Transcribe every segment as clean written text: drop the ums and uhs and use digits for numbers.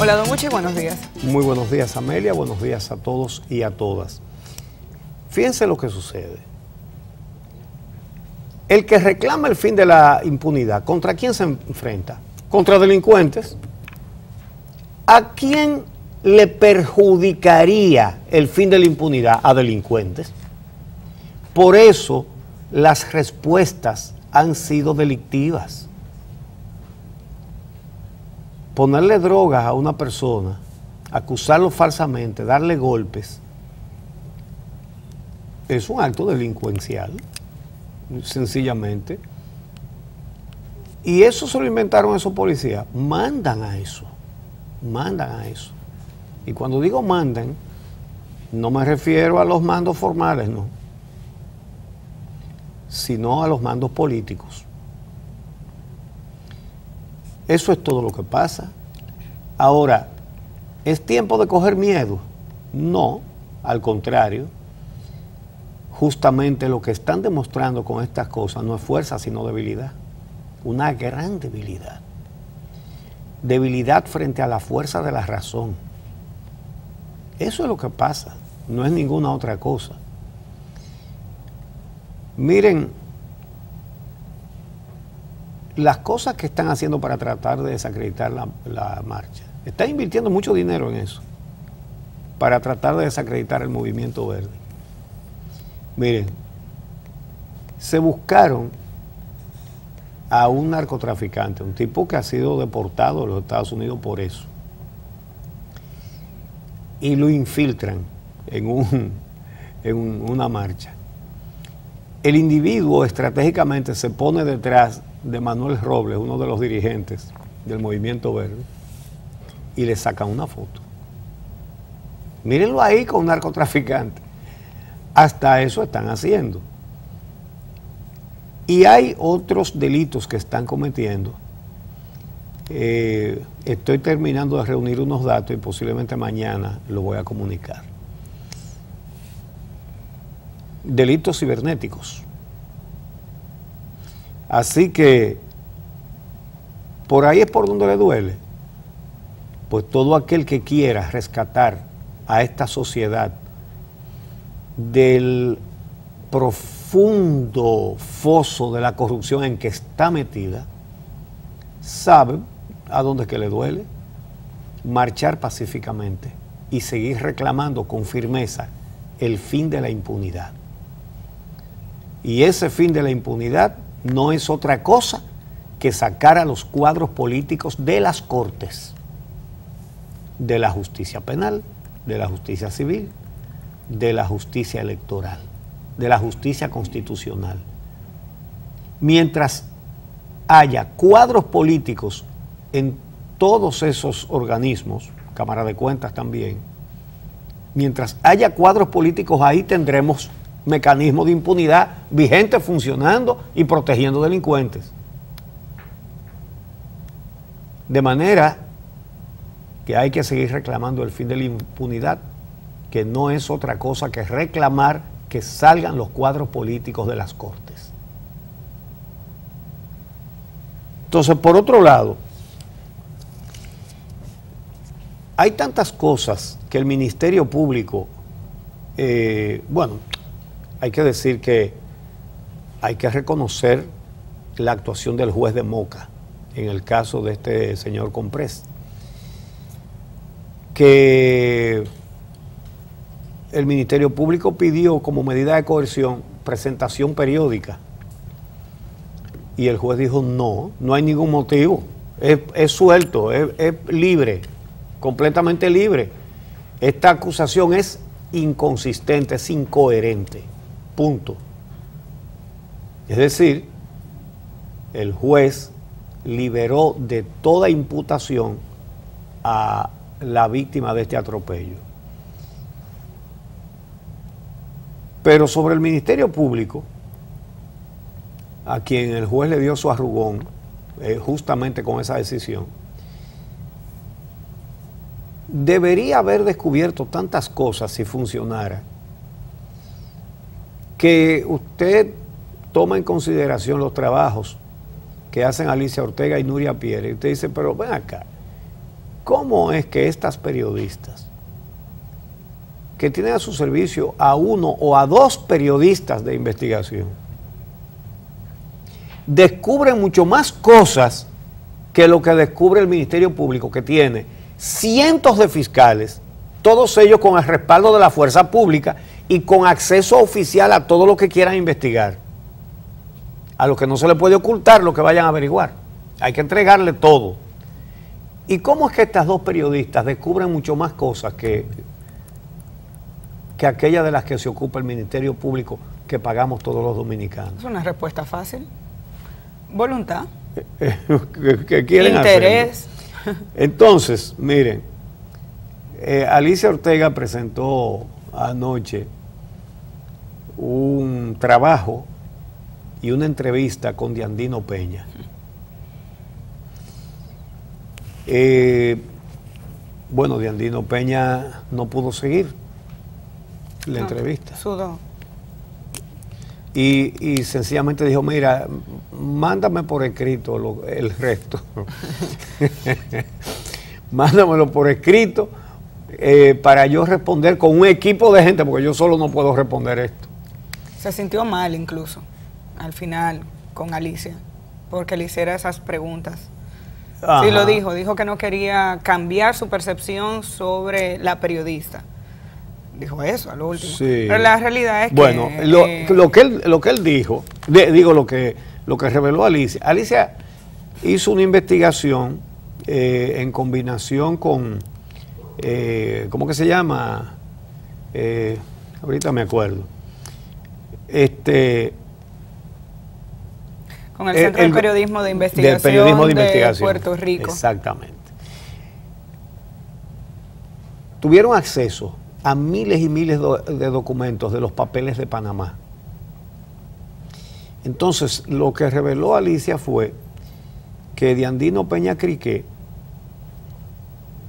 Hola, don Uche, buenos días. Muy buenos días, Amelia, buenos días a todos y a todas. Fíjense lo que sucede. El que reclama el fin de la impunidad, ¿contra quién se enfrenta? Contra delincuentes. ¿A quién le perjudicaría el fin de la impunidad? A delincuentes. Por eso las respuestas han sido delictivas. Ponerle drogas a una persona, acusarlo falsamente, darle golpes, es un acto delincuencial, sencillamente. Y eso se lo inventaron esos policías. Mandan a eso. Y cuando digo mandan, no me refiero a los mandos formales, no, sino a los mandos políticos. Eso es todo lo que pasa. Ahora, ¿es tiempo de coger miedo? No, al contrario. Justamente lo que están demostrando con estas cosas no es fuerza, sino debilidad. Una gran debilidad. Debilidad frente a la fuerza de la razón. Eso es lo que pasa, no es ninguna otra cosa. Miren, las cosas que están haciendo para tratar de desacreditar la marcha. Están invirtiendo mucho dinero en eso, para tratar de desacreditar el movimiento verde. Miren, se buscaron a un narcotraficante, un tipo que ha sido deportado de los Estados Unidos por eso, y lo infiltran en una marcha. El individuo estratégicamente se pone detrás de Manuel Robles, uno de los dirigentes del Movimiento Verde, y le sacan una foto. Mírenlo ahí con un narcotraficante. Hasta eso están haciendo. Y hay otros delitos que están cometiendo. Estoy terminando de reunir unos datos y posiblemente mañana lo voy a comunicar. Delitos cibernéticos. Así que por ahí es por donde le duele. Pues todo aquel que quiera rescatar a esta sociedad del profundo foso de la corrupción en que está metida, sabe a dónde es que le duele. Marchar pacíficamente y seguir reclamando con firmeza el fin de la impunidad. Y ese fin de la impunidad no es otra cosa que sacar a los cuadros políticos de las cortes, de la justicia penal, de la justicia civil, de la justicia electoral, de la justicia constitucional. Mientras haya cuadros políticos en todos esos organismos, Cámara de Cuentas también, mientras haya cuadros políticos ahí tendremos mecanismos de impunidad vigentes, funcionando y protegiendo delincuentes. De manera que hay que seguir reclamando el fin de la impunidad, que no es otra cosa que reclamar que salgan los cuadros políticos de las cortes. Entonces, por otro lado, hay tantas cosas que el Ministerio Público, bueno, hay que decir que hay que reconocer la actuación del juez de Moca en el caso de este señor Comprés, que el Ministerio Público pidió como medida de coerción presentación periódica y el juez dijo no hay ningún motivo, es suelto, es libre, completamente libre. Esta acusación es inconsistente, es incoherente. Punto. Es decir, el juez liberó de toda imputación a la víctima de este atropello. Pero sobre el Ministerio Público, a quien el juez le dio su arrugón, justamente con esa decisión, debería haber descubierto tantas cosas si funcionara, que usted toma en consideración los trabajos que hacen Alicia Ortega y Nuria Pierre, y usted dice, pero ven acá, ¿cómo es que estas periodistas, que tienen a su servicio a uno o a dos periodistas de investigación, descubren mucho más cosas que lo que descubre el Ministerio Público, que tiene cientos de fiscales, todos ellos con el respaldo de la fuerza pública y con acceso oficial a todo lo que quieran investigar? A los que no se les puede ocultar lo que vayan a averiguar. Hay que entregarle todo. ¿Y cómo es que estas dos periodistas descubren mucho más cosas que aquellas de las que se ocupa el Ministerio Público, que pagamos todos los dominicanos? Es una respuesta fácil. Voluntad. que quieren interés. Hacerlo. Entonces, miren, Alicia Ortega presentó anoche un trabajo y una entrevista con Diandino Peña. Bueno, Diandino Peña no pudo seguir la entrevista. Sudó. Y sencillamente dijo, mira, mándame por escrito el resto. Mándamelo por escrito para yo responder con un equipo de gente, porque yo solo no puedo responder esto. Se sintió mal incluso, al final, con Alicia, porque le hiciera esas preguntas. Ajá. Sí, lo dijo que no quería cambiar su percepción sobre la periodista. Dijo eso a lo último. Sí. Pero la realidad es bueno, que... lo que él dijo, lo que reveló Alicia. Alicia hizo una investigación en combinación con, ¿cómo que se llama? Ahorita me acuerdo. Con el Centro de Periodismo de Investigación de Puerto Rico. Exactamente. Tuvieron acceso a miles y miles de documentos de los papeles de Panamá. Entonces, lo que reveló Alicia fue que Diandino Peña Criqué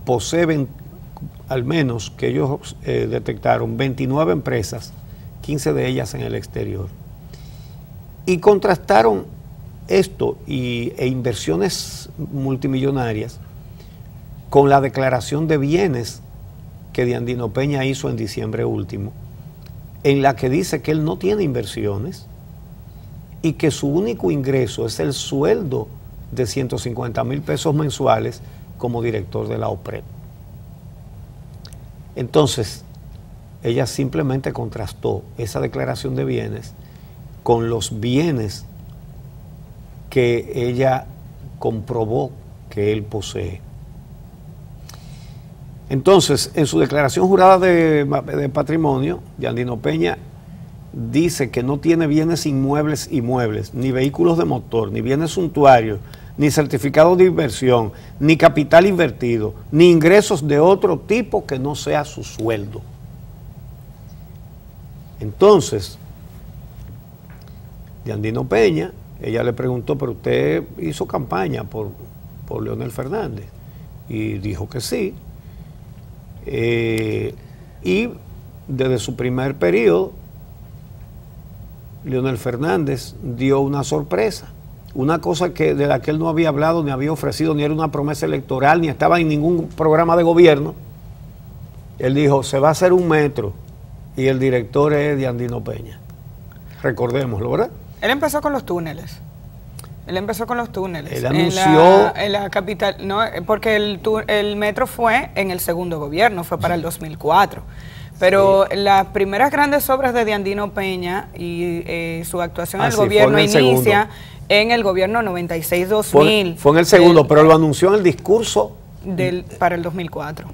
posee, al menos que ellos detectaron, 29 empresas, 15 de ellas en el exterior. Y contrastaron esto e inversiones multimillonarias con la declaración de bienes que Diandino Peña hizo en diciembre último, en la que dice que él no tiene inversiones y que su único ingreso es el sueldo de 150,000 pesos mensuales como director de la OPRED. Entonces, ella simplemente contrastó esa declaración de bienes con los bienes que ella comprobó que él posee. Entonces, en su declaración jurada de patrimonio, Diandino Peña dice que no tiene bienes inmuebles y muebles, ni vehículos de motor, ni bienes suntuarios, ni certificados de inversión, ni capital invertido, ni ingresos de otro tipo que no sea su sueldo. Entonces, Diandino Peña, ella le preguntó, pero usted hizo campaña por Leonel Fernández, y dijo que sí. Y desde su primer periodo, Leonel Fernández dio una sorpresa, una cosa de la que él no había hablado, ni había ofrecido, ni era una promesa electoral, ni estaba en ningún programa de gobierno. Él dijo, se va a hacer un metro, y el director es Diandino Peña. Recordémoslo, ¿verdad? Él empezó con los túneles. Él anunció en la capital, no, porque el metro fue en el segundo gobierno, fue para el 2004. Pero sí, las primeras grandes obras de Diandino Peña y su actuación en el gobierno inicia en el gobierno 96-2000. Fue en el segundo, pero lo anunció en el discurso para el 2004.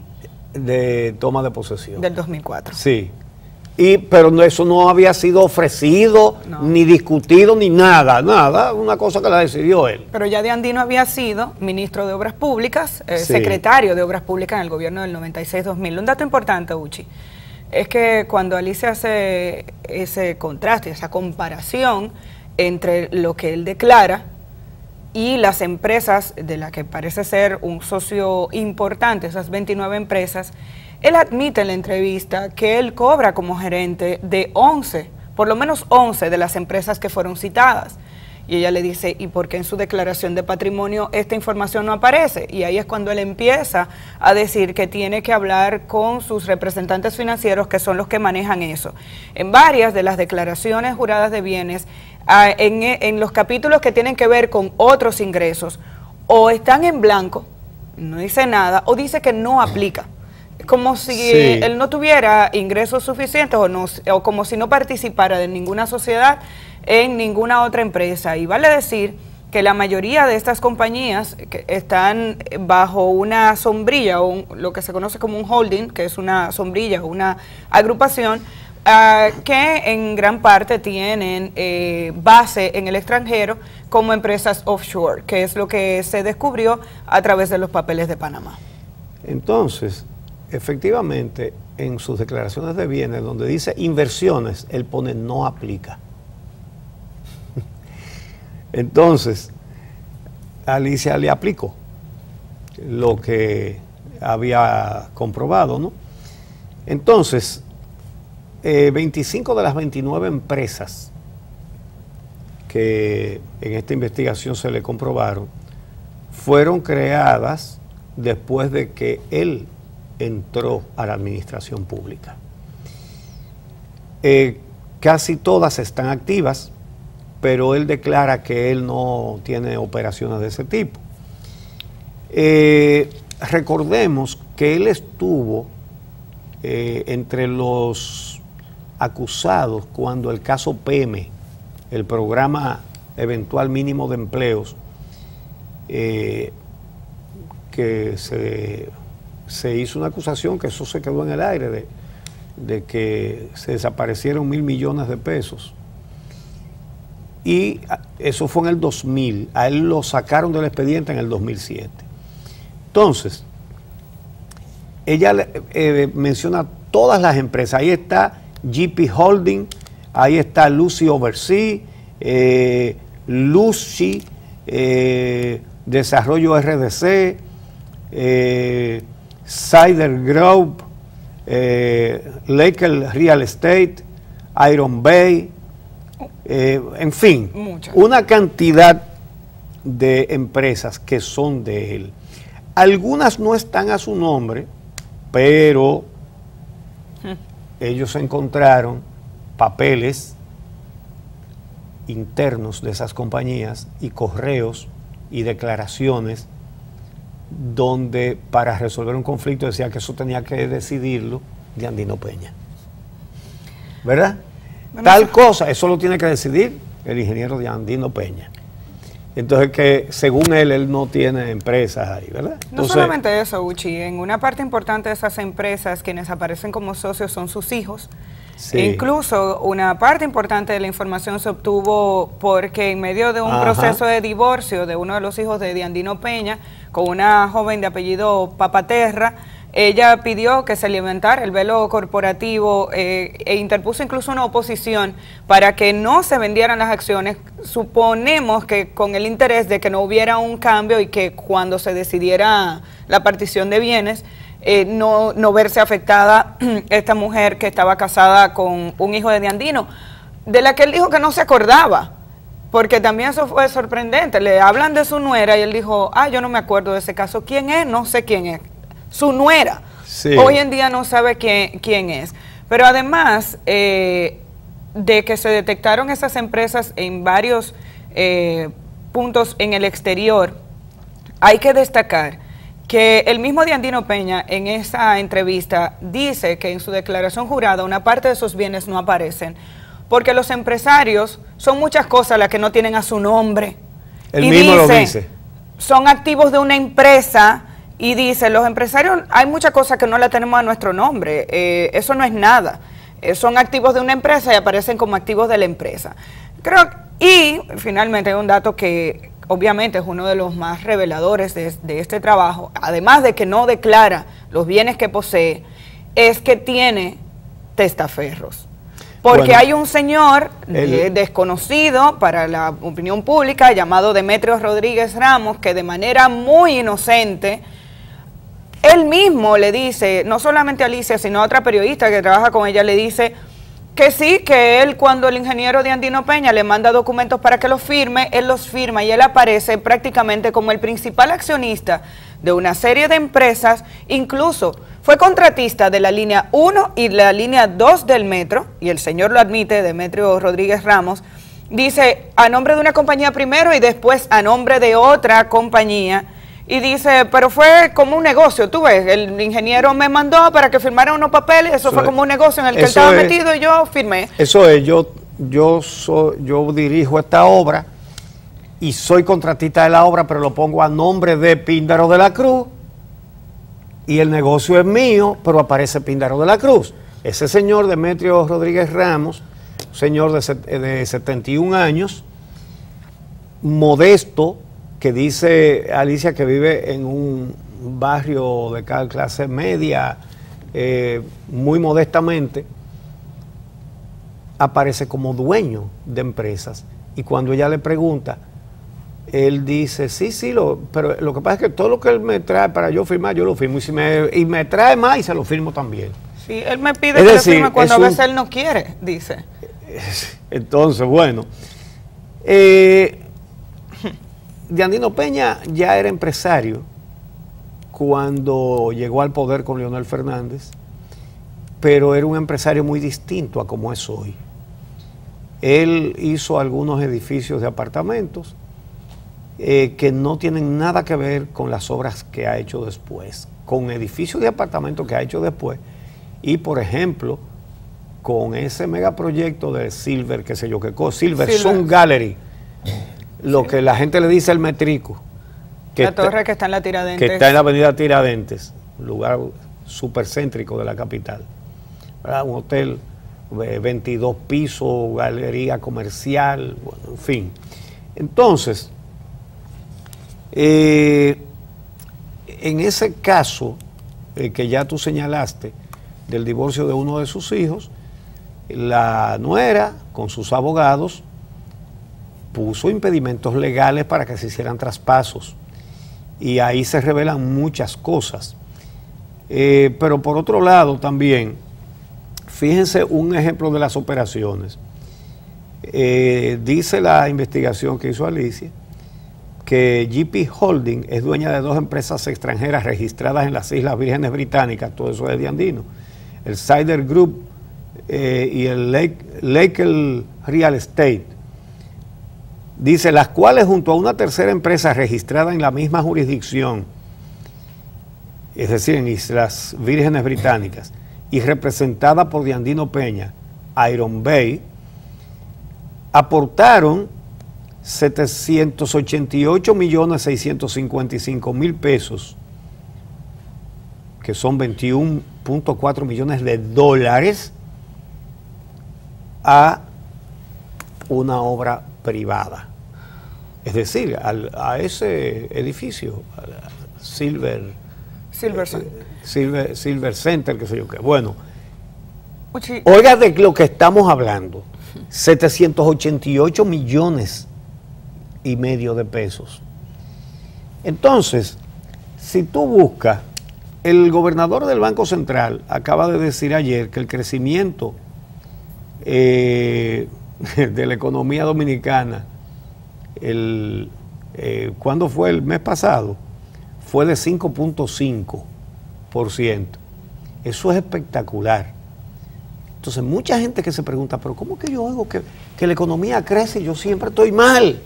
De toma de posesión. Del 2004. Sí. Pero eso no había sido ofrecido, ni discutido, ni nada, una cosa que la decidió él. Pero ya Diandino había sido ministro de Obras Públicas, secretario de Obras Públicas en el gobierno del 96-2000. Un dato importante, Uchi, es que cuando Alicia hace ese contraste, esa comparación entre lo que él declara y las empresas de las que parece ser un socio importante, esas 29 empresas, él admite en la entrevista que él cobra como gerente de 11, por lo menos 11 de las empresas que fueron citadas. Y ella le dice, ¿y por qué en su declaración de patrimonio esta información no aparece? Y ahí es cuando él empieza a decir que tiene que hablar con sus representantes financieros, que son los que manejan eso. En varias de las declaraciones juradas de bienes, en los capítulos que tienen que ver con otros ingresos, o están en blanco, no dice nada, o dice que no aplica. Como si él no tuviera ingresos suficientes o como si no participara de ninguna sociedad en ninguna otra empresa. Y vale decir que la mayoría de estas compañías que están bajo una sombrilla o lo que se conoce como un holding, que es una sombrilla o una agrupación, que en gran parte tienen base en el extranjero como empresas offshore, que es lo que se descubrió a través de los papeles de Panamá. Entonces, efectivamente, en sus declaraciones de bienes, donde dice inversiones, él pone no aplica. Entonces, Alicia le aplicó lo que había comprobado, ¿no? Entonces, 25 de las 29 empresas que en esta investigación se le comprobaron fueron creadas después de que él entró a la administración pública. Casi todas están activas, pero él declara que él no tiene operaciones de ese tipo. Recordemos que él estuvo entre los acusados cuando el caso PEME, el Programa Eventual Mínimo de Empleos, que se hizo una acusación, que eso se quedó en el aire, de que se desaparecieron 1.000 millones de pesos. Y eso fue en el 2000, a él lo sacaron del expediente en el 2007. Entonces, ella menciona todas las empresas, ahí está GP Holding, ahí está Lucy Oversea, Lucy, Desarrollo RDC, Cider Group, Laker Real Estate, Iron Bay, en fin, una cantidad de empresas que son de él. Algunas no están a su nombre, pero ellos encontraron papeles internos de esas compañías y correos y declaraciones donde para resolver un conflicto decía que eso tenía que decidirlo Yandino Peña. ¿Verdad? Tal cosa, eso lo tiene que decidir el ingeniero Yandino Peña. Entonces, que según él no tiene empresas ahí, ¿verdad? Entonces, no solamente eso, Uchi, en una parte importante de esas empresas, quienes aparecen como socios son sus hijos. Sí. Incluso una parte importante de la información se obtuvo porque en medio de un proceso de divorcio de uno de los hijos de Yandino Peña, con una joven de apellido Papaterra, ella pidió que se levantara el velo corporativo e interpuso incluso una oposición para que no se vendieran las acciones. Suponemos que con el interés de que no hubiera un cambio y que cuando se decidiera la partición de bienes, no verse afectada esta mujer que estaba casada con un hijo de Yandino, de la que él dijo que no se acordaba. Porque también eso fue sorprendente. Le hablan de su nuera y él dijo, yo no me acuerdo de ese caso. ¿Quién es? No sé quién es. Su nuera. Sí. Hoy en día no sabe quién es. Pero además de que se detectaron esas empresas en varios puntos en el exterior, hay que destacar que el mismo Yandino Peña en esa entrevista dice que en su declaración jurada una parte de sus bienes no aparecen, porque los empresarios son muchas cosas las que no tienen a su nombre. Él mismo lo dice. Son activos de una empresa. Y dice, los empresarios, hay muchas cosas que no la tenemos a nuestro nombre, eso no es nada, son activos de una empresa y aparecen como activos de la empresa. Y finalmente hay un dato que obviamente es uno de los más reveladores de este trabajo, además de que no declara los bienes que posee, es que tiene testaferros. Porque hay un señor desconocido para la opinión pública llamado Demetrio Rodríguez Ramos que de manera muy inocente, él mismo le dice, no solamente a Alicia, sino a otra periodista que trabaja con ella, le dice Que sí, que él cuando el ingeniero de Andino Peña le manda documentos para que los firme, él los firma y él aparece prácticamente como el principal accionista de una serie de empresas, incluso fue contratista de la línea 1 y la línea 2 del metro, y el señor lo admite, Demetrio Rodríguez Ramos, dice a nombre de una compañía primero y después a nombre de otra compañía, y dice, pero fue como un negocio, tú ves, el ingeniero me mandó para que firmara unos papeles, eso fue como un negocio en el que él estaba metido y yo firmé. Eso es, yo dirijo esta obra y soy contratista de la obra, pero lo pongo a nombre de Píndaro de la Cruz, y el negocio es mío, pero aparece Píndaro de la Cruz. Ese señor Demetrio Rodríguez Ramos, señor de 71 años, modesto, que dice Alicia que vive en un barrio de clase media, muy modestamente, aparece como dueño de empresas. Y cuando ella le pregunta, él dice, sí, pero lo que pasa es que todo lo que él me trae para yo firmar, yo lo firmo. Y me trae más y se lo firmo también. Sí, él me pide que lo firme cuando a veces él no quiere, dice. Entonces, bueno, de Andino Peña ya era empresario cuando llegó al poder con Leonel Fernández, pero era un empresario muy distinto a como es hoy. Él hizo algunos edificios de apartamentos que no tienen nada que ver con las obras que ha hecho después, con edificios de apartamentos que ha hecho después, y por ejemplo, con ese megaproyecto de Silver, qué sé yo qué cosa, Silver Sun Gallery, lo que la gente le dice el Metrico. La torre que está en la Tiradentes. Que está en la avenida Tiradentes, lugar súper céntrico de la capital. ¿Verdad? Un hotel, 22 pisos, galería comercial, bueno, en fin. Entonces, en ese caso que ya tú señalaste, del divorcio de uno de sus hijos, la nuera, con sus abogados, puso impedimentos legales para que se hicieran traspasos, y ahí se revelan muchas cosas. Pero por otro lado también, fíjense un ejemplo de las operaciones. Dice la investigación que hizo Alicia que GP Holding es dueña de 2 empresas extranjeras registradas en las Islas Vírgenes Británicas, todo eso es de Andino, el Sider Group y el Lake Real Estate. Dice, las cuales junto a una tercera empresa registrada en la misma jurisdicción, es decir, en Islas Vírgenes Británicas, y representada por Andino Peña, Iron Bay, aportaron 788.655.000 pesos, que son 21.4 millones de dólares, a una obra privada. Es decir, a ese edificio, Silver Center, qué sé yo qué. Bueno, oiga de lo que estamos hablando, 788 millones y medio de pesos. Entonces, si tú buscas, el gobernador del Banco Central acaba de decir ayer que el crecimiento de la economía dominicana, ¿cuándo fue? El mes pasado, fue de 5.5%. Eso es espectacular. Entonces, mucha gente que se pregunta, pero ¿cómo que yo oigo que la economía crece y yo siempre estoy mal?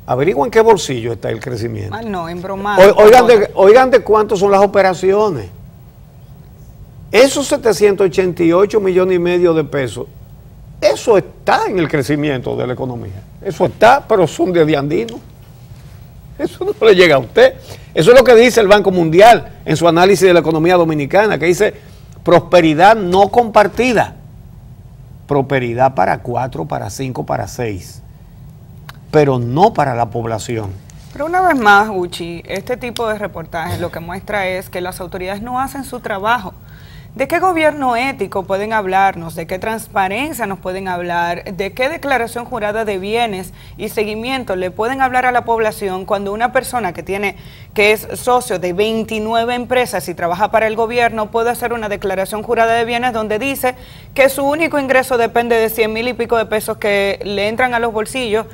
Averigua en qué bolsillo está el crecimiento. Ah, no, embromado. Oigan de cuánto son las operaciones. Esos 788 millones y medio de pesos, eso está en el crecimiento de la economía. Eso está, pero son de Andino. Eso no le llega a usted. Eso es lo que dice el Banco Mundial en su análisis de la economía dominicana, que dice prosperidad no compartida. Prosperidad para 4, para 5, para 6. Pero no para la población. Pero una vez más, Uchi, este tipo de reportajes lo que muestra es que las autoridades no hacen su trabajo. ¿De qué gobierno ético pueden hablarnos? ¿De qué transparencia nos pueden hablar? ¿De qué declaración jurada de bienes y seguimiento le pueden hablar a la población cuando una persona que es socio de 29 empresas y trabaja para el gobierno puede hacer una declaración jurada de bienes donde dice que su único ingreso depende de 100,000 y pico de pesos que le entran a los bolsillos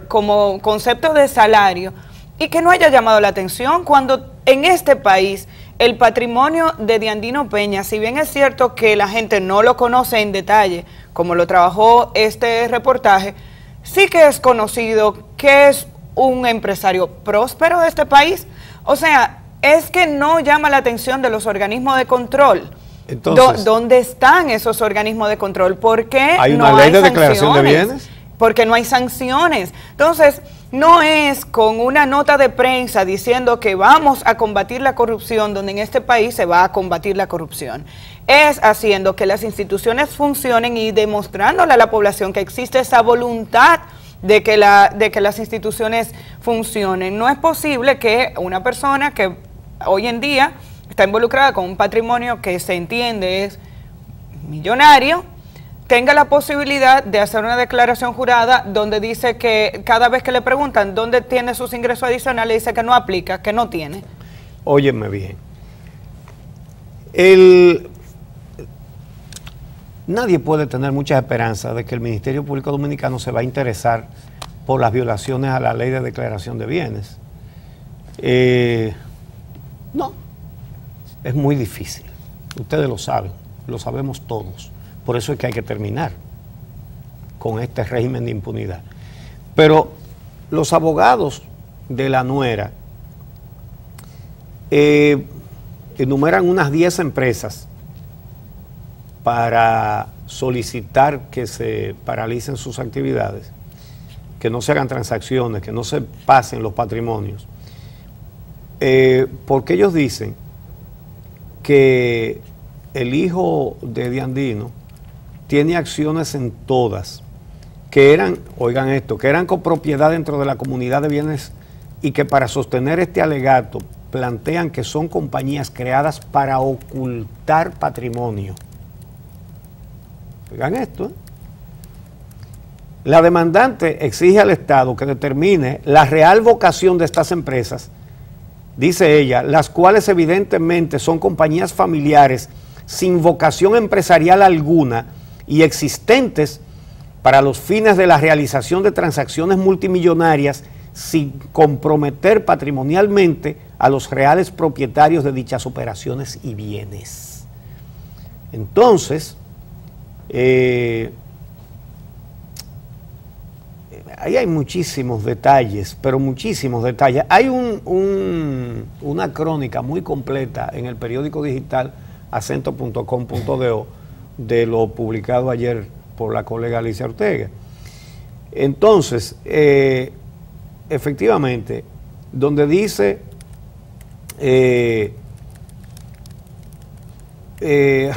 como concepto de salario, y que no haya llamado la atención cuando en este país el patrimonio de Diandino Peña, si bien es cierto que la gente no lo conoce en detalle, como lo trabajó este reportaje, sí que es conocido que es un empresario próspero de este país. O sea, es que no llama la atención de los organismos de control. Entonces, ¿dónde están esos organismos de control? ¿Por qué hay una ley de declaración de bienes? Porque no hay sanciones. Entonces, no es con una nota de prensa diciendo que vamos a combatir la corrupción, donde en este país se va a combatir la corrupción. Es haciendo que las instituciones funcionen y demostrándole a la población que existe esa voluntad de que las instituciones funcionen. No es posible que una persona que hoy en día está involucrada con un patrimonio que se entiende es millonario, tenga la posibilidad de hacer una declaración jurada donde dice que cada vez que le preguntan dónde tiene sus ingresos adicionales, dice que no aplica, que no tiene. Óyeme bien. Nadie puede tener muchas esperanzas de que el Ministerio Público Dominicano se va a interesar por las violaciones a la ley de declaración de bienes. No, es muy difícil. Ustedes lo saben, lo sabemos todos. Por eso es que hay que terminar con este régimen de impunidad. Pero los abogados de la nuera enumeran unas 10 empresas para solicitar que se paralicen sus actividades, que no se hagan transacciones, que no se pasen los patrimonios. Porque ellos dicen que el hijo de Diandino tiene acciones en todas, que eran, oigan esto, que eran copropiedad dentro de la comunidad de bienes y que para sostener este alegato plantean que son compañías creadas para ocultar patrimonio. Oigan esto, La demandante exige al Estado que determine la real vocación de estas empresas, dice ella, las cuales evidentemente son compañías familiares sin vocación empresarial alguna y existentes para los fines de la realización de transacciones multimillonarias sin comprometer patrimonialmente a los reales propietarios de dichas operaciones y bienes. Entonces, ahí hay muchísimos detalles, pero muchísimos detalles. Hay una crónica muy completa en el periódico digital acento.com.do de lo publicado ayer por la colega Alicia Ortega. Entonces, efectivamente, donde dice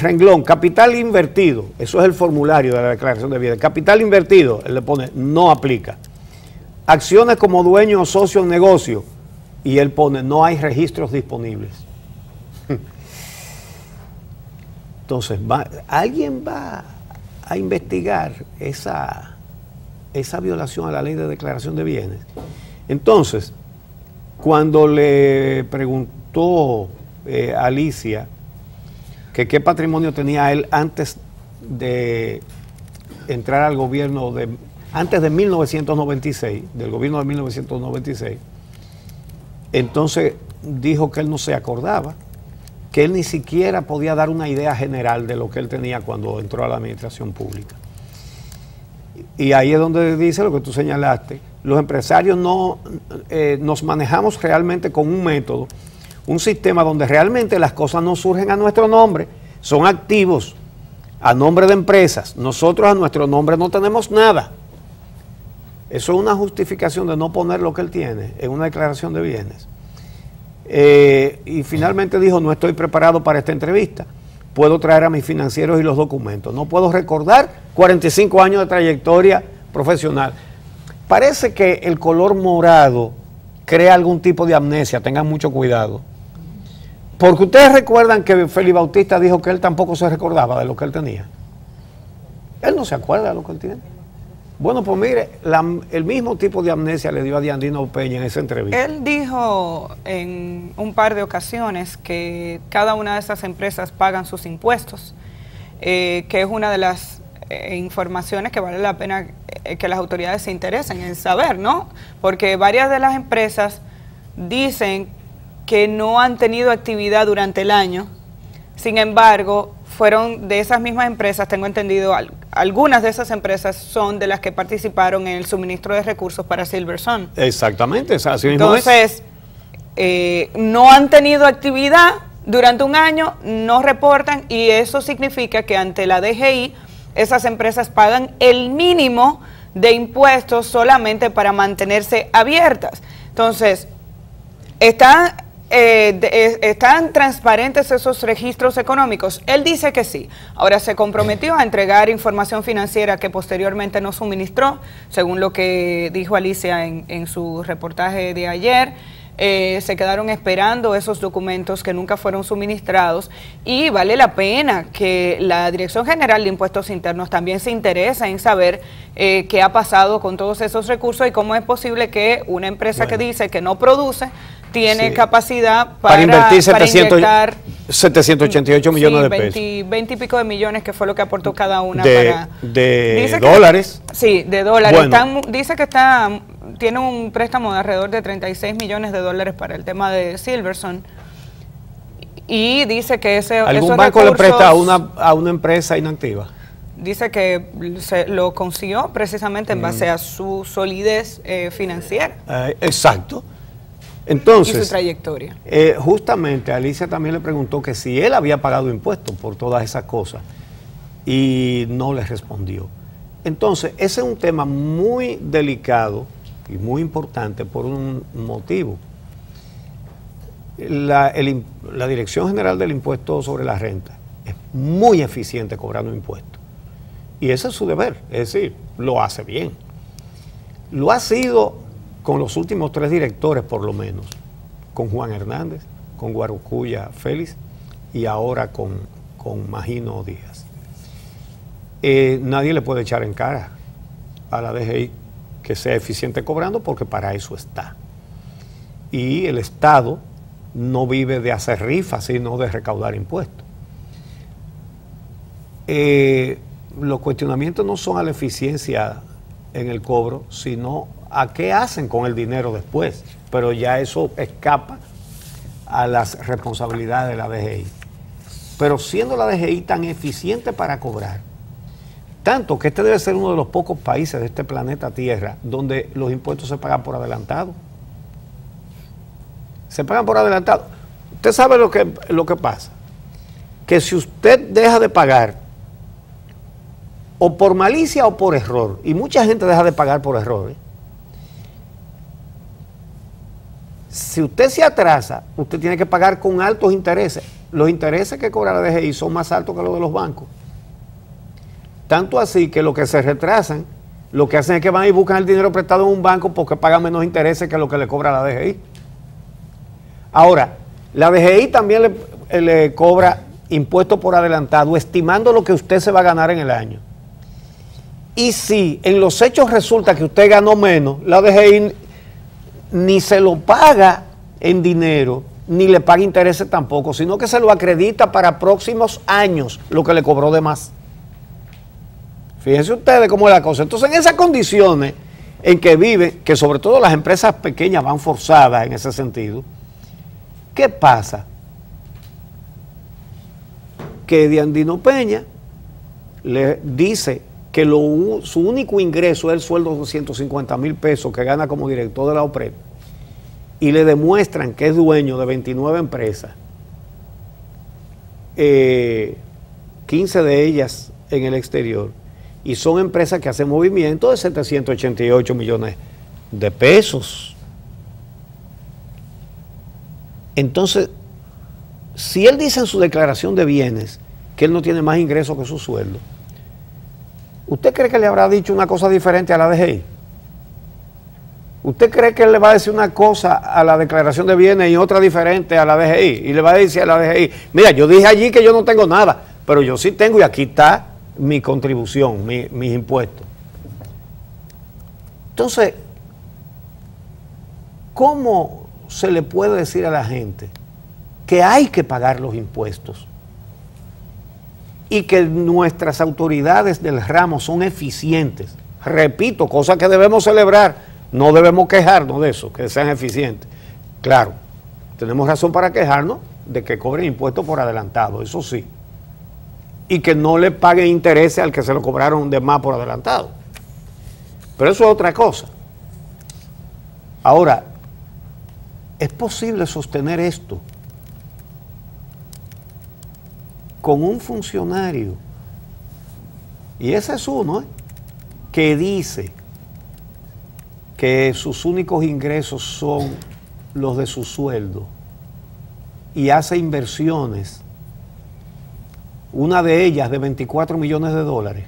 renglón, capital invertido, eso es el formulario de la declaración de bienes, capital invertido, él le pone no aplica, acciones como dueño o socio en negocio, y él pone no hay registros disponibles. Entonces, alguien va a investigar esa violación a la ley de declaración de bienes. Entonces, cuando le preguntó Alicia que qué patrimonio tenía él antes de entrar al gobierno, antes de 1996, del gobierno de 1996, entonces dijo que él no se acordaba, que él ni siquiera podía dar una idea general de lo que él tenía cuando entró a la administración pública. Y ahí es donde dice lo que tú señalaste, los empresarios nos manejamos realmente con un método, un sistema donde realmente las cosas no surgen a nuestro nombre, son activos a nombre de empresas, nosotros a nuestro nombre no tenemos nada. Eso es una justificación de no poner lo que él tiene en una declaración de bienes. Y finalmente dijo, no estoy preparado para esta entrevista, puedo traer a mis financieros y los documentos, no puedo recordar 45 años de trayectoria profesional. Parece que el color morado crea algún tipo de amnesia, tengan mucho cuidado, Porque ustedes recuerdan que Félix Bautista dijo que él tampoco se recordaba de lo que él tenía. Él no se acuerda de lo que él tiene. Bueno, pues mire, el mismo tipo de amnesia le dio a Diandino Peña en esa entrevista. Él dijo en un par de ocasiones que cada una de esas empresas pagan sus impuestos, que es una de las informaciones que vale la pena que las autoridades se interesen en saber, ¿no? Porque varias de las empresas dicen que no han tenido actividad durante el año. Sin embargo, fueron de esas mismas empresas, tengo entendido, algunas de esas empresas son de las que participaron en el suministro de recursos para Silversun. Exactamente, así mismo. Entonces, no han tenido actividad durante un año, no reportan, y eso significa que ante la DGI esas empresas pagan el mínimo de impuestos solamente para mantenerse abiertas. Entonces, están transparentes esos registros económicos. Él dice que sí. Ahora se comprometió a entregar información financiera que posteriormente no suministró, según lo que dijo Alicia en su reportaje de ayer. Se quedaron esperando esos documentos que nunca fueron suministrados, y vale la pena que la Dirección General de Impuestos Internos también se interese en saber qué ha pasado con todos esos recursos y cómo es posible que una empresa que dice que no produce tiene capacidad para invertir para inyectar 788 millones de pesos. 20 y pico de millones, que fue lo que aportó cada una de dólares. Sí, de dólares. Bueno. Dice que tiene un préstamo de alrededor de 36 millones de dólares para el tema de Silversun. Y dice que ¿algún banco le presta a una empresa inactiva? Dice que lo consiguió precisamente en base a su solidez financiera. Exacto. Entonces, y su trayectoria. Justamente Alicia también le preguntó que si él había pagado impuestos por todas esas cosas, y no le respondió. Entonces, ese es un tema muy delicado y muy importante por un motivo. La Dirección General del Impuesto sobre la Renta es muy eficiente cobrando impuestos. Y ese es su deber, es decir, lo hace bien. Lo ha sido con los últimos 3 directores, por lo menos, con Juan Hernández, con Guarocuya Félix y ahora con Magino Díaz. Nadie le puede echar en cara a la DGI que sea eficiente cobrando, porque para eso está. Y el Estado no vive de hacer rifas, sino de recaudar impuestos. Los cuestionamientos no son a la eficiencia en el cobro, sino a qué hacen con el dinero después. Pero ya eso escapa a las responsabilidades de la DGI. Pero siendo la DGI tan eficiente para cobrar, tanto que este debe ser uno de los pocos países de este planeta Tierra donde los impuestos se pagan por adelantado. Se pagan por adelantado. Usted sabe lo que pasa. Que si usted deja de pagar, o por malicia o por error, y mucha gente deja de pagar por error, si usted se atrasa, usted tiene que pagar con altos intereses. Los intereses que cobra la DGI son más altos que los de los bancos. Tanto así que los que se retrasan, lo que hacen es que van y buscan el dinero prestado en un banco porque pagan menos intereses que lo que le cobra la DGI. Ahora, la DGI también le cobra impuestos por adelantado, estimando lo que usted se va a ganar en el año. Y si en los hechos resulta que usted ganó menos, la DGI ni se lo paga en dinero, ni le paga intereses tampoco, sino que se lo acredita para próximos años lo que le cobró de más. Fíjense ustedes cómo es la cosa. Entonces, en esas condiciones en que viven, que sobre todo las empresas pequeñas van forzadas en ese sentido, ¿qué pasa? Que Diandino Peña le dice que su único ingreso es el sueldo de 250,000 pesos que gana como director de la OPRED, y le demuestran que es dueño de 29 empresas, 15 de ellas en el exterior, y son empresas que hacen movimiento de 788 millones de pesos. Entonces, si él dice en su declaración de bienes que él no tiene más ingresos que su sueldo, ¿usted cree que le habrá dicho una cosa diferente a la DGI? ¿Usted cree que él le va a decir una cosa a la declaración de bienes y otra diferente a la DGI? Y le va a decir a la DGI, mira, yo dije allí que yo no tengo nada, pero yo sí tengo y aquí está mi contribución, mis impuestos. Entonces, ¿cómo se le puede decir a la gente que hay que pagar los impuestos y que nuestras autoridades del ramo son eficientes? Repito, cosa que debemos celebrar, no debemos quejarnos de eso, que sean eficientes. Claro, tenemos razón para quejarnos de que cobren impuestos por adelantado, eso sí, y que no le paguen intereses al que se lo cobraron de más por adelantado. Pero eso es otra cosa. Ahora, ¿es posible sostener esto con un funcionario? Y ese es uno, que dice que sus únicos ingresos son los de su sueldo y hace inversiones, una de ellas de 24 millones de dólares,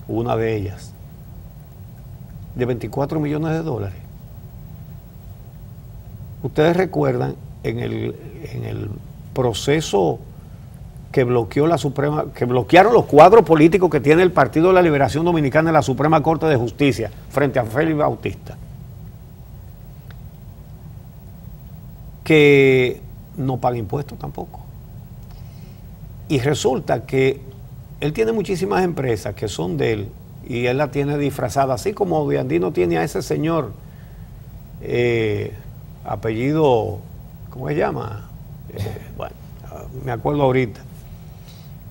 una de ellas de 24 millones de dólares. Ustedes recuerdan en el proceso que bloqueó la Suprema, que bloquearon los cuadros políticos que tiene el Partido de la Liberación Dominicana en la Suprema Corte de Justicia frente a Félix Bautista, que no paga impuestos tampoco. Y resulta que él tiene muchísimas empresas que son de él y él la tiene disfrazada, así como De Andino tiene a ese señor, apellido, ¿cómo se llama? Bueno, me acuerdo ahorita,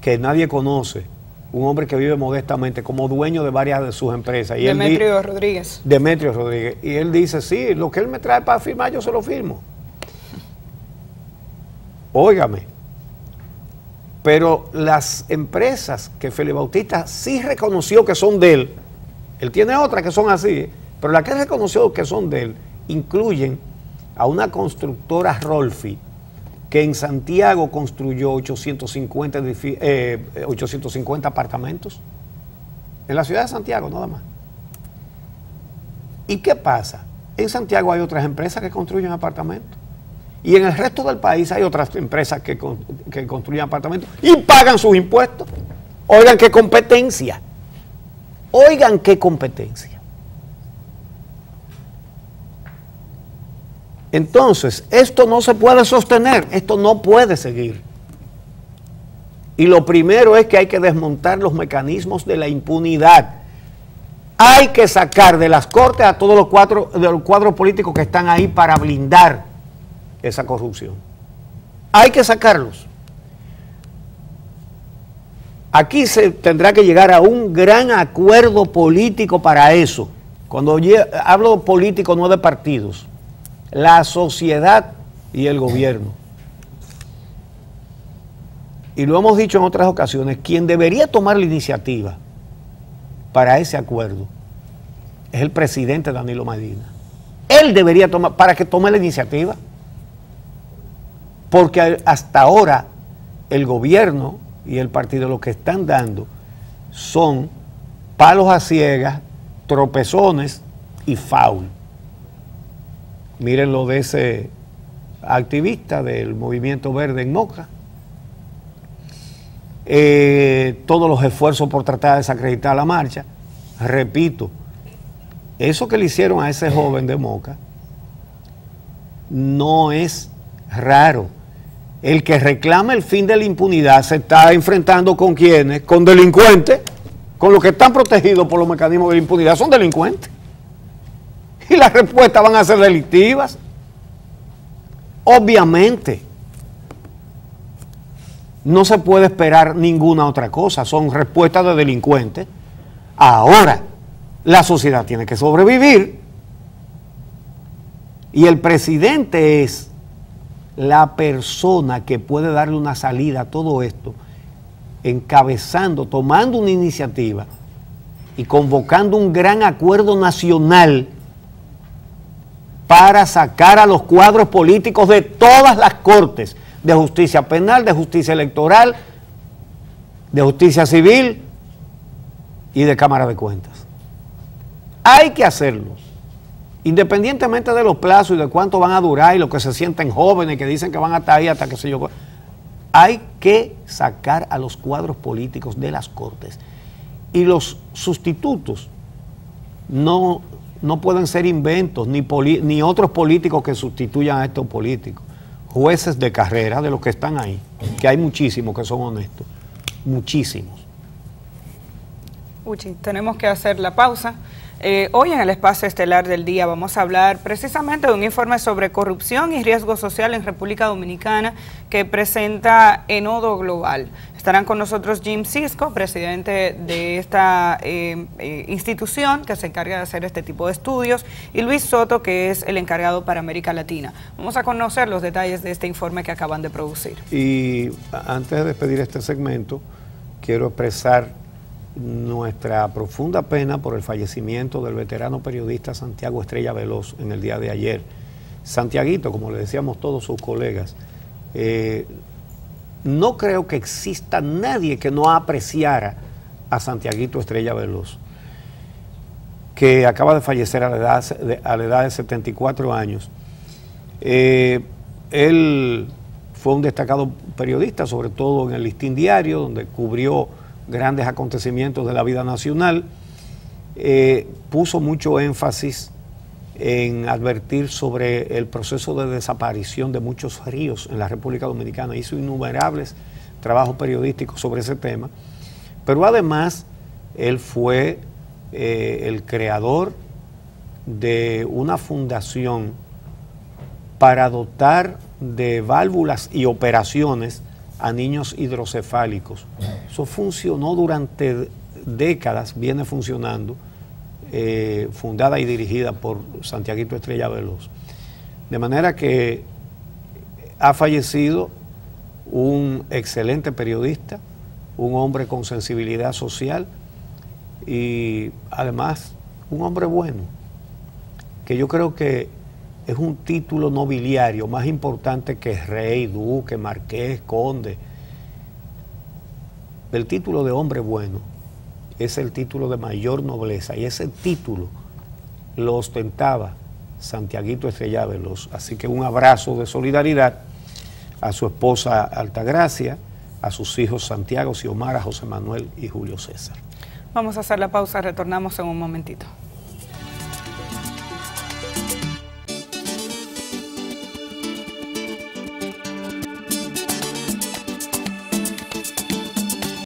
que nadie conoce, un hombre que vive modestamente como dueño de varias de sus empresas. Y Demetrio Rodríguez. Demetrio Rodríguez. Y él dice, sí, lo que él me trae para firmar yo se lo firmo. Óigame, pero las empresas que Félix Bautista sí reconoció que son de él tiene otras que son así, pero las que él reconoció que son de él, incluyen a una constructora Rolfi, que en Santiago construyó 850 apartamentos, en la ciudad de Santiago nada más. ¿Y qué pasa? En Santiago hay otras empresas que construyen apartamentos, y en el resto del país hay otras empresas que construyen apartamentos y pagan sus impuestos. Oigan qué competencia, oigan qué competencia. Entonces, esto no se puede sostener, esto no puede seguir. Y lo primero es que hay que desmontar los mecanismos de la impunidad. Hay que sacar de las cortes a todos los cuadros políticos que están ahí para blindar esa corrupción. Hay que sacarlos. Aquí se tendrá que llegar a un gran acuerdo político para eso. Cuando hablo político, no de partidos. La sociedad y el gobierno. Y lo hemos dicho en otras ocasiones, quien debería tomar la iniciativa para ese acuerdo es el presidente Danilo Medina. Él debería tomar, para que tome la iniciativa, porque hasta ahora el gobierno y el partido lo que están dando son palos a ciegas, tropezones y faul. Miren lo de ese activista del Movimiento Verde en Moca. Todos los esfuerzos por tratar de desacreditar la marcha. Repito, eso que le hicieron a ese joven de Moca no es raro. El que reclama el fin de la impunidad se está enfrentando con quienes, con delincuentes, con los que están protegidos por los mecanismos de la impunidad, son delincuentes. Y las respuestas van a ser delictivas. Obviamente. No se puede esperar ninguna otra cosa. Son respuestas de delincuentes. Ahora, la sociedad tiene que sobrevivir. Y el presidente es la persona que puede darle una salida a todo esto, encabezando, tomando una iniciativa y convocando un gran acuerdo nacional para sacar a los cuadros políticos de todas las cortes, de justicia penal, de justicia electoral, de justicia civil y de Cámara de Cuentas. Hay que hacerlo. independientemente de los plazos y de cuánto van a durar y lo que se sienten jóvenes que dicen que van a estar ahí hasta que sé yo, hay que sacar a los cuadros políticos de las cortes. Y los sustitutos no pueden ser inventos, ni otros políticos que sustituyan a estos políticos. Jueces de carrera, de los que están ahí, que hay muchísimos que son honestos, muchísimos. Uchi, tenemos que hacer la pausa. Hoy en el espacio estelar del día vamos a hablar precisamente de un informe sobre corrupción y riesgo social en República Dominicana que presenta Enodo Global. Estarán con nosotros Jim Cisco, presidente de esta institución que se encarga de hacer este tipo de estudios, y Luis Soto, que es el encargado para América Latina. Vamos a conocer los detalles de este informe que acaban de producir. Y antes de despedir este segmento, quiero expresar nuestra profunda pena por el fallecimiento del veterano periodista Santiago Estrella Veloz en el día de ayer. Santiaguito, como le decíamos todos sus colegas, no creo que exista nadie que no apreciara a Santiaguito Estrella Veloz, que acaba de fallecer a la edad de 74 años. Él fue un destacado periodista, sobre todo en el Listín Diario, donde cubrió grandes acontecimientos de la vida nacional. Puso mucho énfasis en advertir sobre el proceso de desaparición de muchos ríos en la República Dominicana. Hizo innumerables trabajos periodísticos sobre ese tema, pero además él fue el creador de una fundación para dotar de válvulas y operaciones a niños hidrocefálicos. Eso funcionó durante décadas, viene funcionando, fundada y dirigida por Santiaguito Estrella Veloz. De manera que ha fallecido un excelente periodista, un hombre con sensibilidad social y además un hombre bueno, que yo creo que es un título nobiliario más importante que rey, duque, marqués, conde. El título de hombre bueno es el título de mayor nobleza y ese título lo ostentaba Santiaguito Estrella Veloz. Así que un abrazo de solidaridad a su esposa Altagracia, a sus hijos Santiago, Xiomara, José Manuel y Julio César. Vamos a hacer la pausa, retornamos en un momentito.